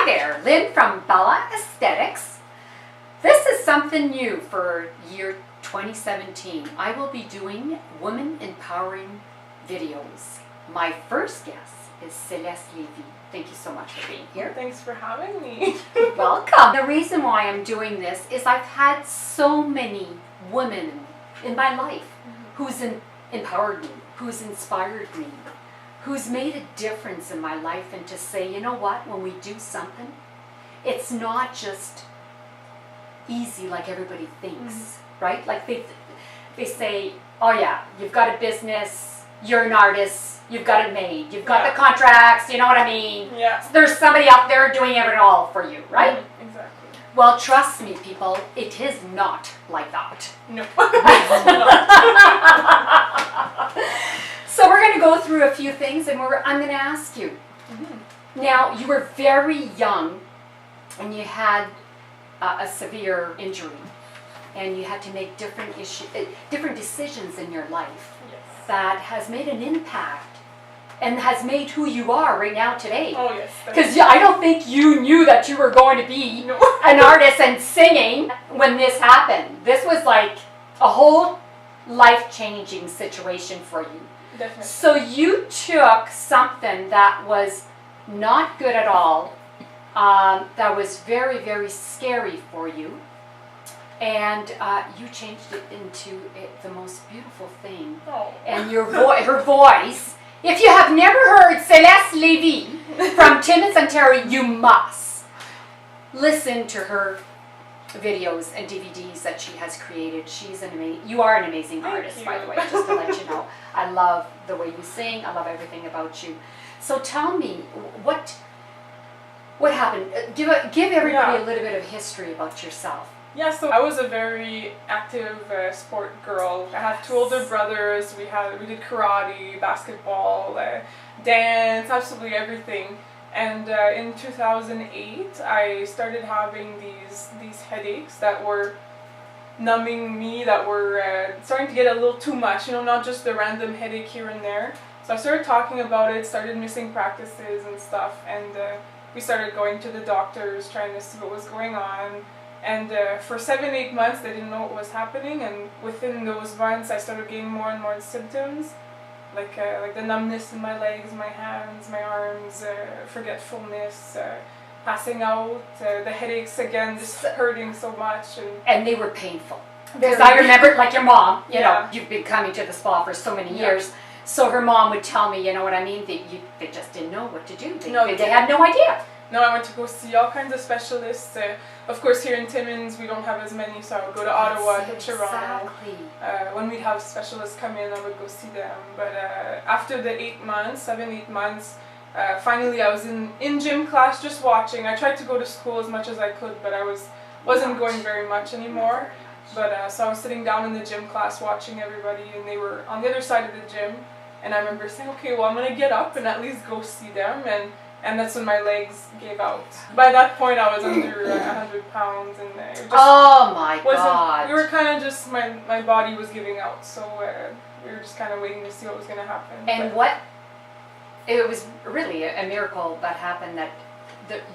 Hi there, Lynn from Bella Aesthetics. This is something new for year 2017. I will be doing woman empowering videos. My first guest is Céleste, Lévis. Thank you so much for being here. Thanks for having me. Welcome. The reason why I'm doing this is I've had so many women in my life who's empowered me, who's inspired me, who's made a difference in my life, and to say, you know what, when we do something, it's not just easy like everybody thinks, right? Like they say, oh yeah, you've got a business, you're an artist, you've got it made, you've got the contracts, you know what I mean? Yeah. There's somebody out there doing it all for you, right? Exactly. Well, trust me, people, it is not like that. No. So we're going to go through a few things, and I'm going to ask you. Now, you were very young, and you had a severe injury, and you had to make different decisions in your life that has made an impact and has made who you are right now today. Oh, yes. Because I don't think you knew that you were going to be an artist and singing when this happened. This was like a whole life-changing situation for you. Definitely. So you took something that was not good at all, that was very, very scary for you, and you changed it into the most beautiful thing. Oh. And her voice. If you have never heard Céleste Lévis from Timmins, Ontario, you must listen to her videos and DVDs that she has created. You are an amazing artist, by the way, just to let you know. I love the way you sing. I love everything about you. So tell me, what happened? Give everybody a little bit of history about yourself. Yeah, so I was a very active sport girl. I had two older brothers. We did karate, basketball, dance, absolutely everything. And in 2008, I started having these headaches that were numbing me, that were starting to get a little too much, not just the random headache here and there. So I started talking about it, started missing practices and stuff, and we started going to the doctors, trying to see what was going on. And for 7-8 months, they didn't know what was happening, and within those months, I started getting more and more symptoms. Like the numbness in my legs, my hands, my arms, forgetfulness, passing out, the headaches again, just hurting so much. And they were painful. Because I remember, like your mom, you know, you've been coming to the spa for so many years, so her mom would tell me, you know what I mean, they just didn't know what to do. They had no idea. No, I went to go see all kinds of specialists. Of course, here in Timmins, we don't have as many, so I would go to Ottawa, to Toronto. When we'd have specialists come in, I would go see them. But after the 7-8 months, finally I was in gym class just watching. I tried to go to school as much as I could, but I wasn't going very much anymore. But so I was sitting down in the gym class watching everybody, and they were on the other side of the gym. And I remember saying, okay, well, I'm going to get up and at least go see them. And that's when my legs gave out. By that point, I was under 100 pounds, and it just oh my God! We were kind of just my body was giving out, so we were just kind of waiting to see what was going to happen. And it was really a miracle that happened, that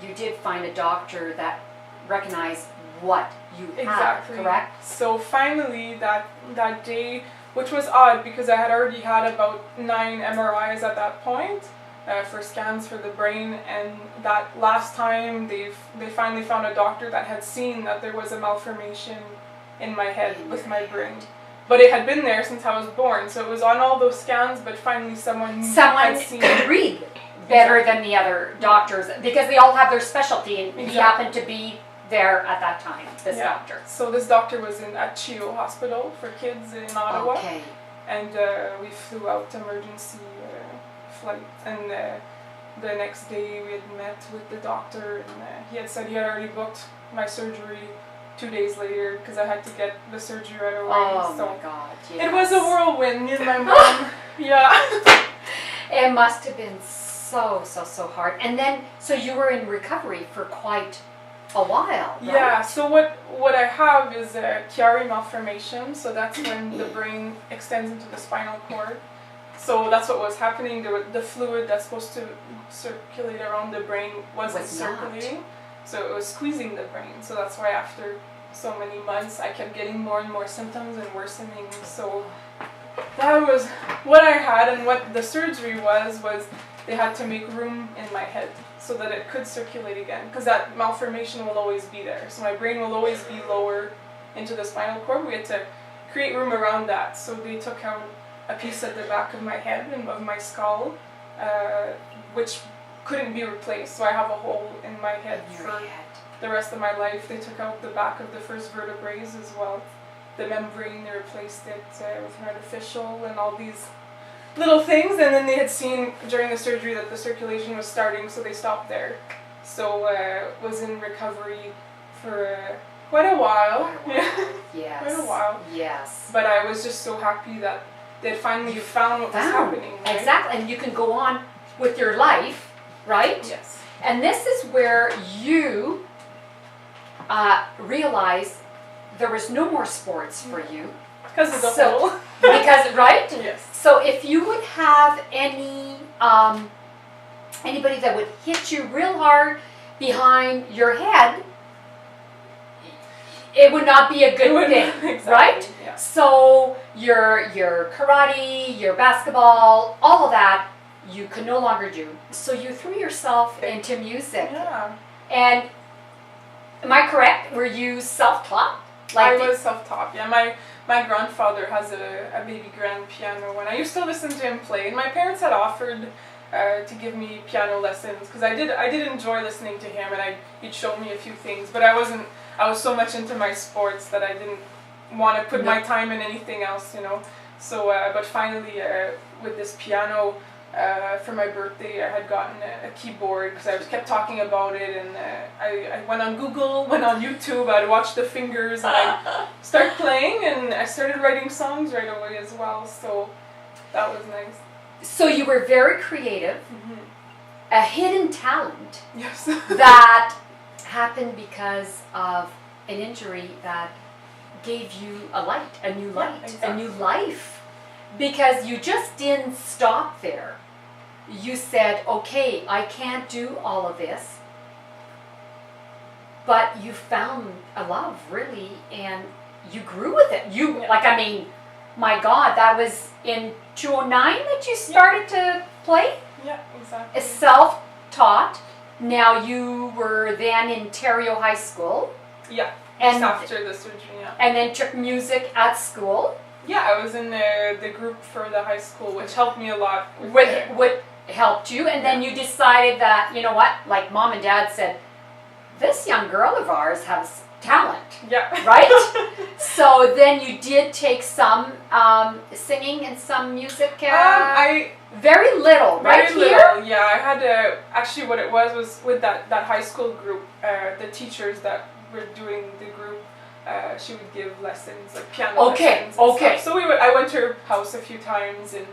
you did find a doctor that recognized what you had. Correct? So finally, that day, which was odd because I had already had about 9 MRIs at that point. For scans for the brain, and that last time they finally found a doctor that had seen that there was a malformation in my head with my brain. But it had been there since I was born, so it was on all those scans, but finally someone had seen could read better than the other doctors, because they all have their specialty, and he happened to be there at that time, this doctor. So this doctor was at CHIO Hospital for Kids in Ottawa. Okay. And we flew out emergency flight, and the next day we had met with the doctor, and he had said he had already booked my surgery 2 days later because I had to get the surgery right away. Oh so my God! Yes. It was a whirlwind. Me and my mom, It must have been so hard. And then, so you were in recovery for quite a while, right? Yeah. So what I have is a Chiari malformation. So that's when the brain extends into the spinal cord. So that's what was happening. The fluid that's supposed to circulate around the brain wasn't circulating. So it was squeezing the brain. So that's why after so many months I kept getting more and more symptoms and worsening. So that was what I had, and what the surgery was they had to make room in my head so that it could circulate again, because that malformation will always be there. So my brain will always be lower into the spinal cord. We had to create room around that. So they took out a piece at the back of my head and of my skull, which couldn't be replaced. So I have a hole in my head for the rest of my life. They took out the back of the first vertebrae as well. The membrane, they replaced it with an artificial and all these little things. And then they had seen during the surgery that the circulation was starting, so they stopped there. So was in recovery for quite a while. Yes. Quite a while. Yes. But I was just so happy that they'd finally found what was happening. Right? Exactly, and you can go on with your life, right? Yes. And this is where you realize there was no more sports for you. Because of the hole. Because, right? Yes. So if you would have anybody that would hit you real hard behind your head, it would not be a good thing, exactly, right? Yeah. So your karate, your basketball, all of that, you could no longer do. So you threw yourself into music. Yeah. And am I correct? Were you self-taught? I was self-taught. Yeah, my grandfather has a baby grand piano, and I used to listen to him play. And my parents had offered to give me piano lessons, because I did enjoy listening to him, and he'd show me a few things. But I was so much into my sports that I didn't want to put my time in anything else, you know. So, but finally, with this piano, for my birthday, I had gotten a keyboard, because I kept talking about it, and I went on Google, went on YouTube, I'd watch the fingers, and I started playing, and I started writing songs right away as well, so that was nice. So you were very creative, a hidden talent. Yes. That happened because of an injury that gave you a light, a new light, exactly. a new life. Because you just didn't stop there. You said, okay, I can't do all of this. But you found a love, really, and you grew with it. My God, that was in 2009 that you started to play? Yeah, exactly. Self-taught. Now you were then in Ontario High School. Yeah, and after the surgery, yeah. And then took music at school. Yeah, I was in the group for the high school, which helped me a lot. What helped you, and then you decided that, you know what, like Mom and Dad said, this young girl of ours has talent. Yeah. Right? So then you did take some singing and some music. Very little, right? Very little, yeah. I had actually what it was with that high school group, the teachers that were doing the group, she would give lessons, like piano lessons and stuff. So I went to her house a few times, and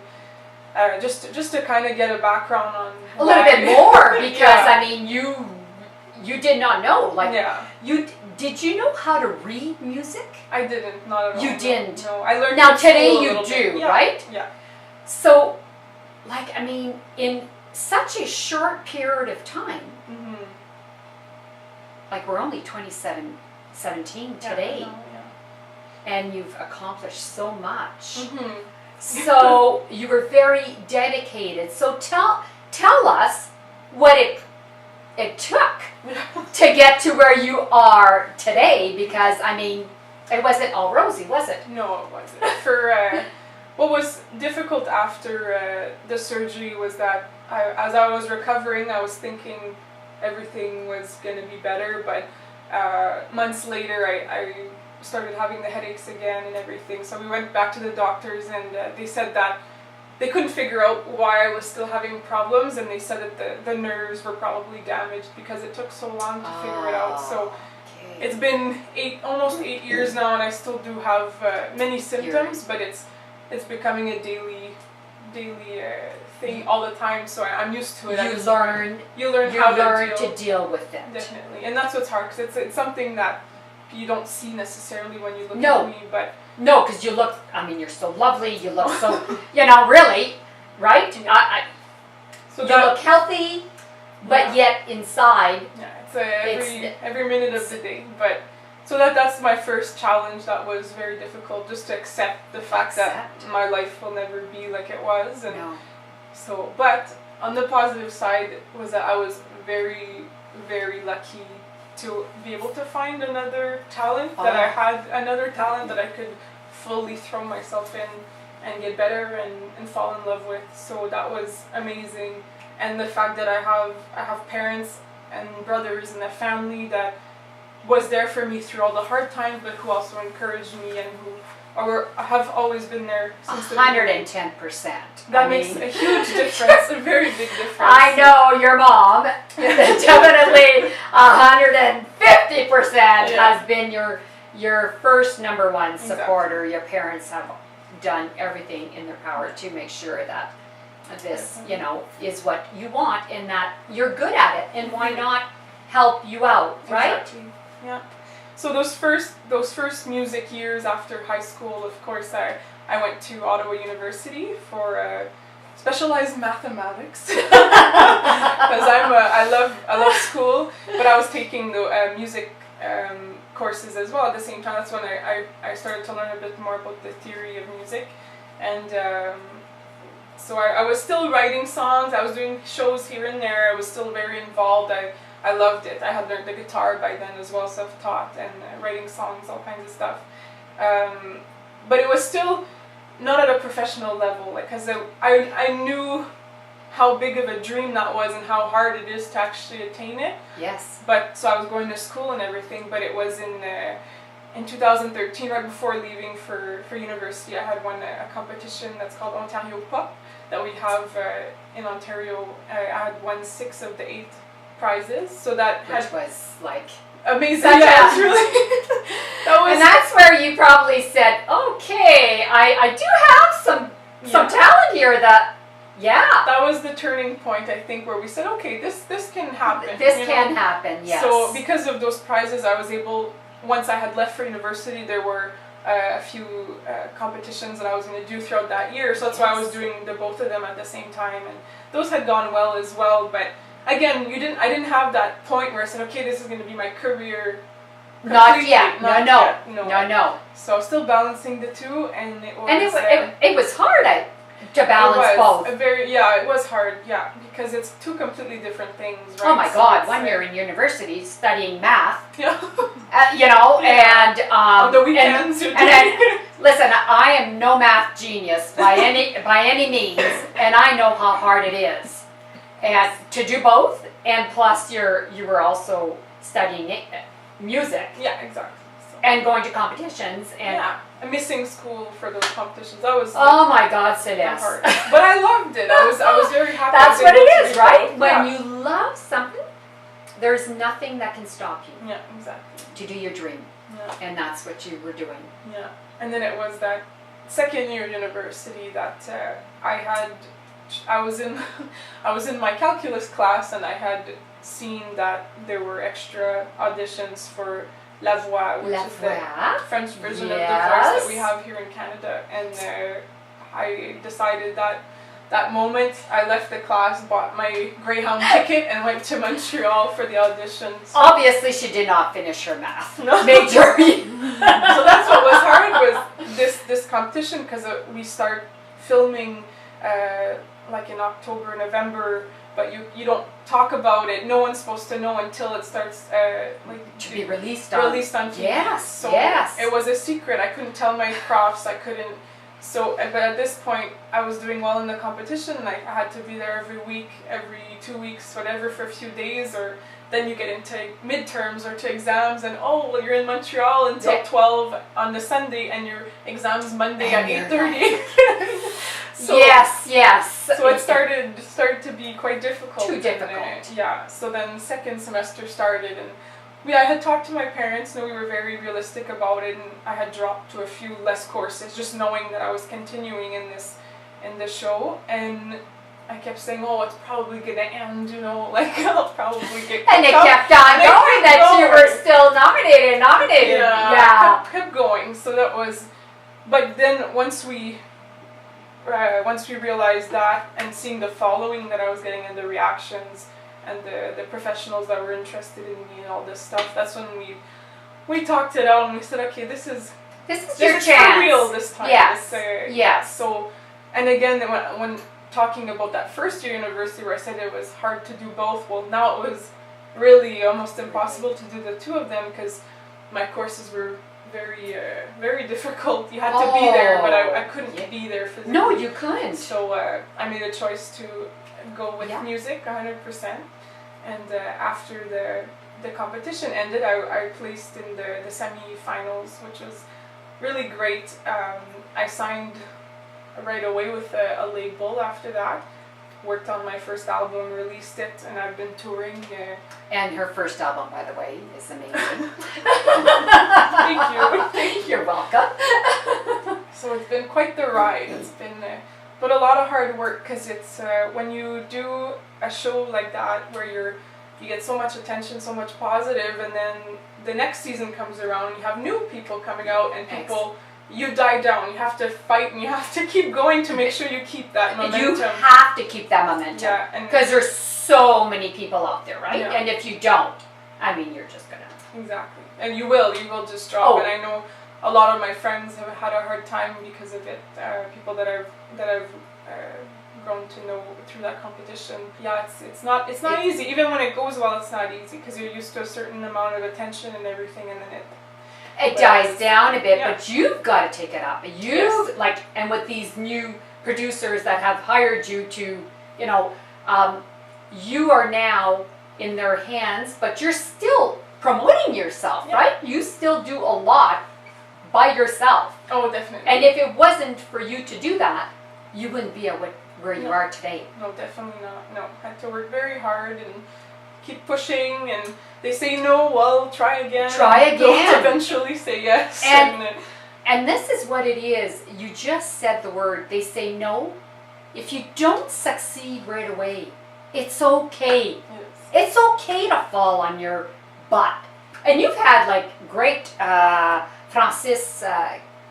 just to kind of get a background on a little bit more, because I mean you did not know, did you know how to read music? I didn't, not at all. You didn't? No, I learned. Now today you do, right? Yeah. So, in such a short period of time, we're only 17 today, and you've accomplished so much. So you were very dedicated. So tell us what it took to get to where you are today, because I mean, it wasn't all rosy, was it? No, it wasn't. For what was difficult after the surgery was that as I was recovering, I was thinking everything was going to be better, but months later I started having the headaches again and everything. So we went back to the doctors, and they said that they couldn't figure out why I was still having problems, and they said that the nerves were probably damaged because it took so long to figure it out. So it's been almost 8 years now, and I still do have many symptoms, but it's becoming a daily thing all the time, so I'm used to it. You learn how to deal with them. Definitely, and that's what's hard, because it's something that you don't see necessarily when you look at me, but... No, because you look, I mean, you're so lovely, you look so, really, right? So you that, look healthy, but yet inside, it's every minute of the day. But so that's my first challenge. That was very difficult, just to accept the fact that my life will never be like it was. And so, but on the positive side was that I was very, very lucky to be able to find another talent that I had, another talent that I could fully throw myself in and get better and fall in love with. So that was amazing. And the fact that I have parents and brothers and a family that was there for me through all the hard times, but who also encouraged me and who have always been there since 110%. That makes a huge difference, a very big difference. I know your mom, definitely 150% has been your first number one supporter. Your parents have done everything in their power to make sure that this, is what you want and that you're good at it, and why not help you out, right? Exactly. Yeah. So those first music years after high school, of course, I went to Ottawa University for specialized mathematics because I love school, but I was taking the music courses as well at the same time. That's when I started to learn a bit more about the theory of music, and so I was still writing songs. I was doing shows here and there. I was still very involved. I loved it. I had learned the guitar by then as well, self-taught, and writing songs, all kinds of stuff. But it was still not at a professional level, because I knew how big of a dream that was and how hard it is to actually attain it. Yes. But so I was going to school and everything, but it was in 2013, right before leaving for university. I had won a competition that's called Ontario Pop that we have in Ontario. I had won 6 of the 8 prizes, so that was like amazing. Yeah, really. And that's where you probably said, okay, I do have some talent here. That was the turning point, I think, where we said, okay, this can happen. This can happen. Yes. So because of those prizes, I was able. Once I had left for university, there were a few competitions that I was going to do throughout that year. So that's why I was doing both of them at the same time, and those had gone well as well. But again, I didn't have that point where I said, okay, this is going to be my career. Not yet. No. So I was still balancing the two, and it was. And it was hard to balance both. It was hard. Yeah, because it's two completely different things. Right? Oh my God! One year in university studying math. Yeah. And on the weekends. And then, listen, I am no math genius by any means, and I know how hard it is. And to do both, and plus you were also studying music. Yeah, exactly. So. And going to competitions and missing school for those competitions. That was oh my God, Céleste. Hard. But I loved it. I was very happy. That's what it is, right? When you love something, there's nothing that can stop you. Yeah, exactly. To do your dream. Yeah. And that's what you were doing. Yeah. And then it was that second year university that I was in my calculus class, and I had seen that there were extra auditions for La Voix, which is the French version of the voice that we have here in Canada. And I decided that moment I left the class, bought my Greyhound ticket, and went to Montreal for the auditions. Obviously, she did not finish her math major. So that's what was hard, was this competition, because we start filming like in October, November, but you don't talk about it. No one's supposed to know until it starts to be released on TV. Yes. So it was a secret. I couldn't tell my profs. I couldn't. So, but at this point, I was doing well in the competition, and I had to be there every week, every 2 weeks, whatever, for a few days, or then you get into midterms or to exams, and you're in Montreal until 12 on the Sunday, and your exams Monday at 8:30. So, yes. So it started to be quite difficult. Too difficult. So then second semester started, and I had talked to my parents, and we were very realistic about it, and I had dropped to a few less courses, just knowing that I was continuing in the show, and I kept saying, it's probably gonna end, I'll probably get. And it kept on going. That you were still nominated. Yeah. Kept going. So that was, but then once we once we realized that, and seeing the following that I was getting and the reactions and the professionals that were interested in me and all this stuff, that's when we talked it out and we said, okay, this is your chance. For real this time. Yes. Yes. So, and again, when talking about that first year university where I said it was hard to do both, well, now it was really almost impossible to do the two of them because my courses were very, very difficult. You had to be there, but I couldn't be there physically. No, you couldn't. So I made a choice to go with music 100%. And after the competition ended, I placed in the semi-finals, which was really great. I signed right away with a label after that. Worked on my first album, released it, and I've been touring. And her first album, by the way, is amazing. Thank you. Thank you. You're welcome. So it's been quite the ride. It's been, but a lot of hard work because it's when you do a show like that where you get so much attention, so much positive, and then the next season comes around, you have new people coming out, and people. You die down. You have to fight, and you have to keep going to make sure you keep that momentum. You have to keep that momentum. Yeah, because there's so many people out there, right? Yeah. And if you don't, I mean, you're just gonna. Exactly. And you will just drop. And I know a lot of my friends have had a hard time because of it. People that I've grown to know through that competition. Yeah, it's not easy. Even when it goes well, it's not easy because you're used to a certain amount of attention and everything, and then it dies down a bit, but you've got to take it up. And with these new producers that have hired you to, you are now in their hands, but you're still promoting yourself, right? You still do a lot by yourself. Oh, definitely. And if it wasn't for you to do that, you wouldn't be where you are today. No, definitely not. No, I had to work very hard and keep pushing, and they say no, well, try again. They'll eventually say yes. And this is what it is. You just said the word. They say no. If you don't succeed right away, it's okay. Yes. It's okay to fall on your butt. And you've had great Francis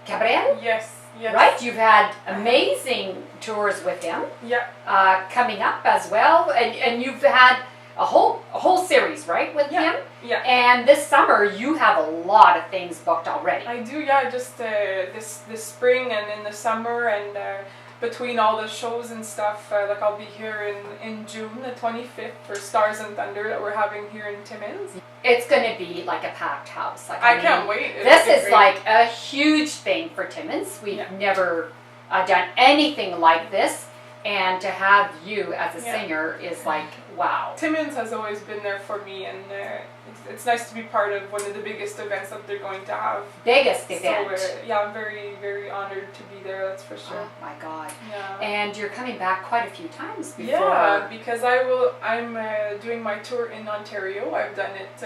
Cabrel. Yes. Right? You've had amazing tours with him. Yeah. Coming up as well. And you've had a whole series, right, with him? Yeah. And this summer you have a lot of things booked already. I do, yeah. Just this spring and in the summer, and between all the shows and stuff, I'll be here in June the 25th for Stars and Thunder that we're having here in Timmins. It's going to be like a packed house. I can't wait. This is great. A huge thing for Timmins. We've never done anything like this. And to have you as a singer is wow. Timmins has always been there for me, and it's nice to be part of one of the biggest events that they're going to have. Biggest event. So, I'm very, very honored to be there, that's for sure. Oh my God. Yeah. And you're coming back quite a few times before. Yeah, because I'm doing my tour in Ontario. I've done it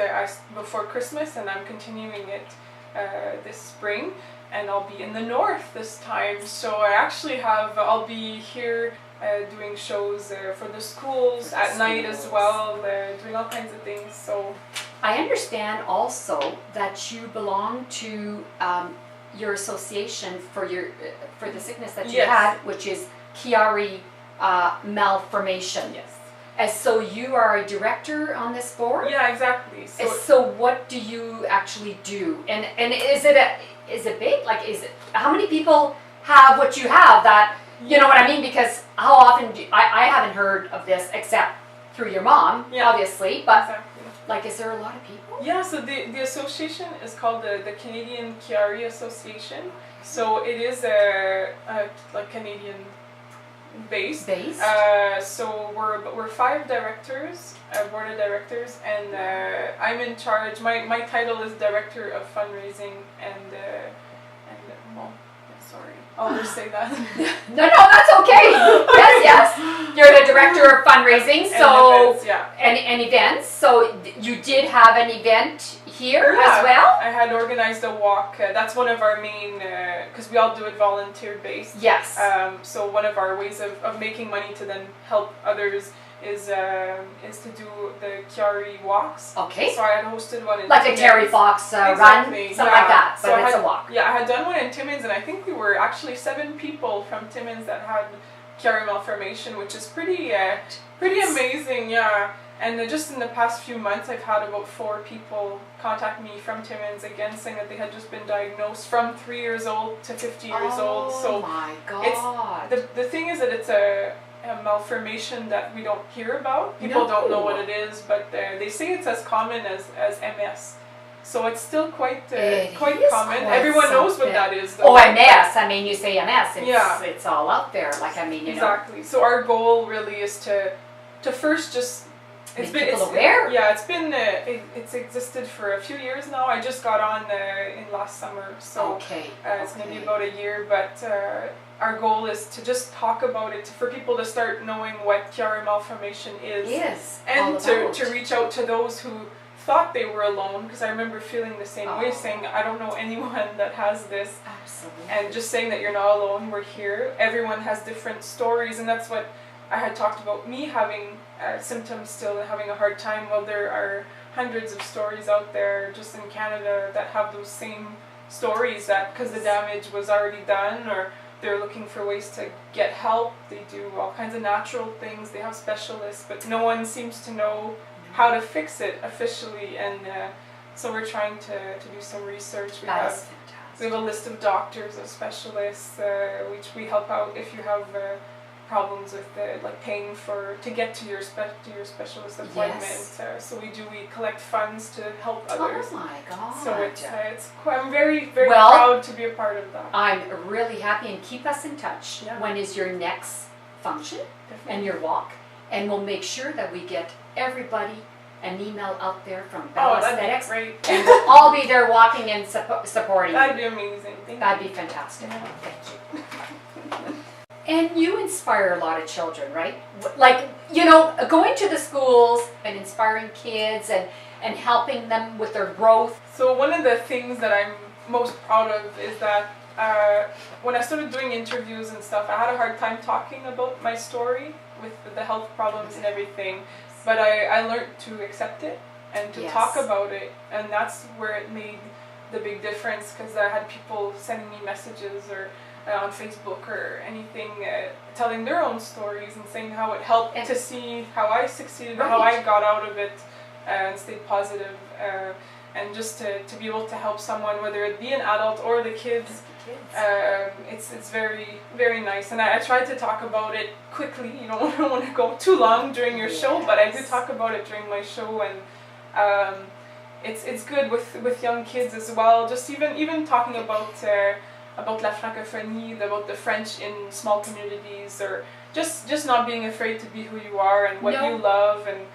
before Christmas, and I'm continuing it this spring. And I'll be in the north this time, so I'll be here doing shows for the schools at night as well, doing all kinds of things. So I understand also that you belong to your association for the sickness that you had, which is Chiari malformation. Yes. And so you are a director on this board? Yeah, exactly. So what do you actually do? And is it big? How many people have what you have that, you know what I mean? Because how often I haven't heard of this except through your mom, obviously, but is there a lot of people? Yeah, so the association is called the Canadian Chiari Association. So it is a Canadian based. So we're 5 directors, board of directors, and I'm in charge. My title is Director of Fundraising sorry, I'll just say that. No, that's okay. Yes. You're the Director of Fundraising, so and events. So you did have an event here as well? I had organized a walk. That's one of our main, because we all do it volunteer based. Yes. So one of our ways of making money to then help others is to do the Chiari walks. Okay. So I had hosted one in like Timmins. a Terry Fox run, Exactly, something like that, but So it's a walk. Yeah, I had done one in Timmins, and I think we were actually 7 people from Timmins that had Chiari malformation, which is pretty amazing, yeah. And just in the past few months, I've had about 4 people contact me from Timmins again, saying that they had just been diagnosed from 3 years old to 50 years old. So my God! the thing is that it's a malformation that we don't hear about. People don't know what it is, but they say it's as common as MS. So it's still quite common. Everyone knows what that is, though. Oh, MS. I mean, you say MS. It's all out there. Like, I mean, you exactly. So our goal really is to first just make people aware. Yeah, it's existed for a few years now. I just got on in last summer, so it's going to be about a year. But our goal is to just talk about it, for people to start knowing what Chiari malformation is, and to reach out to those who thought they were alone, because I remember feeling the same way, saying I don't know anyone that has this. Absolutely. And just saying that you're not alone, we're here. Everyone has different stories, and that's what I had talked about, me having symptoms still and having a hard time. Well, there are hundreds of stories out there just in Canada that have those same stories, that because the damage was already done, or they're looking for ways to get help. They do all kinds of natural things, they have specialists, but no one seems to know how to fix it officially. And so we're trying to do some research. We have a list of doctors, of specialists, which we help out if you have problems with like paying to get to your specialist appointment. So we collect funds to help others. Oh my God! So I'm very proud to be a part of that. I'm really happy, and keep us in touch. Yeah. When is your next function? Definitely. And your walk? And we'll make sure that we get everybody an email out there from Bell Esthetics, and we'll all be there walking and supporting. That'd be amazing. That'd be fantastic. Yeah. Thank you. And you inspire a lot of children, right? Like, going to the schools and inspiring kids and helping them with their growth. So one of the things that I'm most proud of is that when I started doing interviews and stuff, I had a hard time talking about my story with the health problems and everything. But I learned to accept it and to talk about it. And that's where it made the big difference, because I had people sending me messages or on Facebook or anything, telling their own stories and saying how it helped to see how I succeeded, how I got out of it and stayed positive, and just to be able to help someone, whether it be an adult or the kids. It's very, very nice. And I tried to talk about it quickly. You don't want to go too long during your show, but I did talk about it during my show, and it's good with young kids as well. Just even talking about la francophonie, about the French in small communities, or just not being afraid to be who you are and what you love, and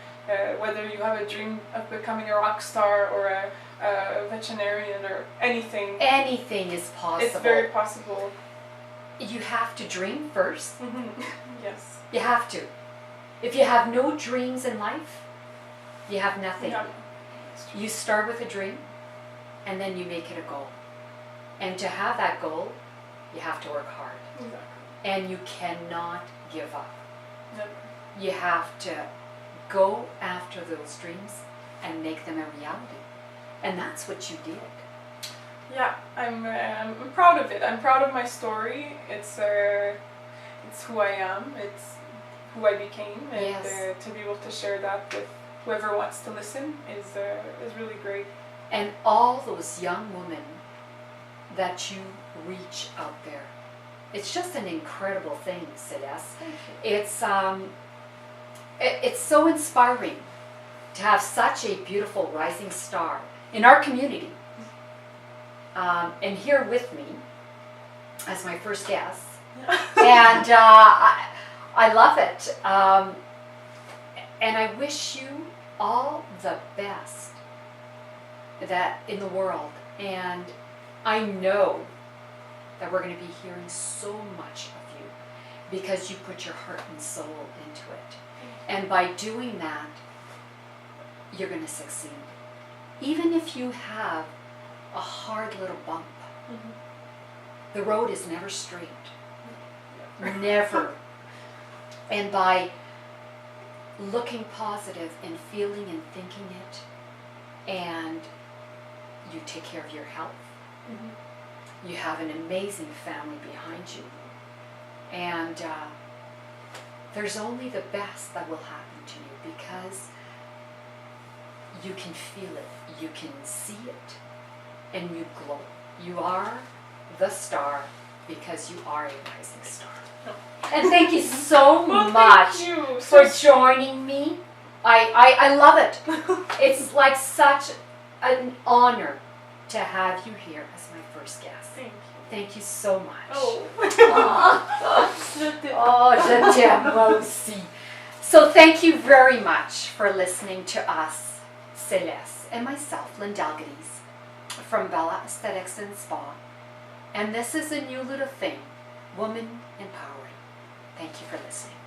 whether you have a dream of becoming a rock star or a veterinarian or anything. Anything is possible. It's very possible. You have to dream first. Mm-hmm. Yes. You have to. If you have no dreams in life, you have nothing. Yeah. You start with a dream, and then you make it a goal. And to have that goal, you have to work hard. Exactly. And you cannot give up. Never. You have to go after those dreams and make them a reality. And that's what you did. Yeah, I'm proud of it. I'm proud of my story. It's who I am. It's who I became. And to be able to share that with whoever wants to listen is really great. And all those young women that you reach out there, it's just an incredible thing, Céleste. Thank you. It's so inspiring to have such a beautiful rising star in our community, and here with me as my first guest. And I love it, and I wish you all the best in the world. And I know that we're going to be hearing so much of you, because you put your heart and soul into it. And by doing that, you're going to succeed. Even if you have a hard little bump, the road is never straight. Never. And by looking positive and feeling and thinking it, and you take care of your health. You have an amazing family behind you, and there's only the best that will happen to you because you can feel it, you can see it, and you glow. You are the star because you are a rising star. And thank you so much thank you. for joining me. I love it. It's like such an honor to have you here as my first guest. Thank you. Thank you so much. Oh. Oh, je t'aime moi aussi. So thank you very much for listening to us, Céleste, and myself, Lindell Geddes, from Bella Esthetics and Spa. And this is a new little thing, woman empowering. Thank you for listening.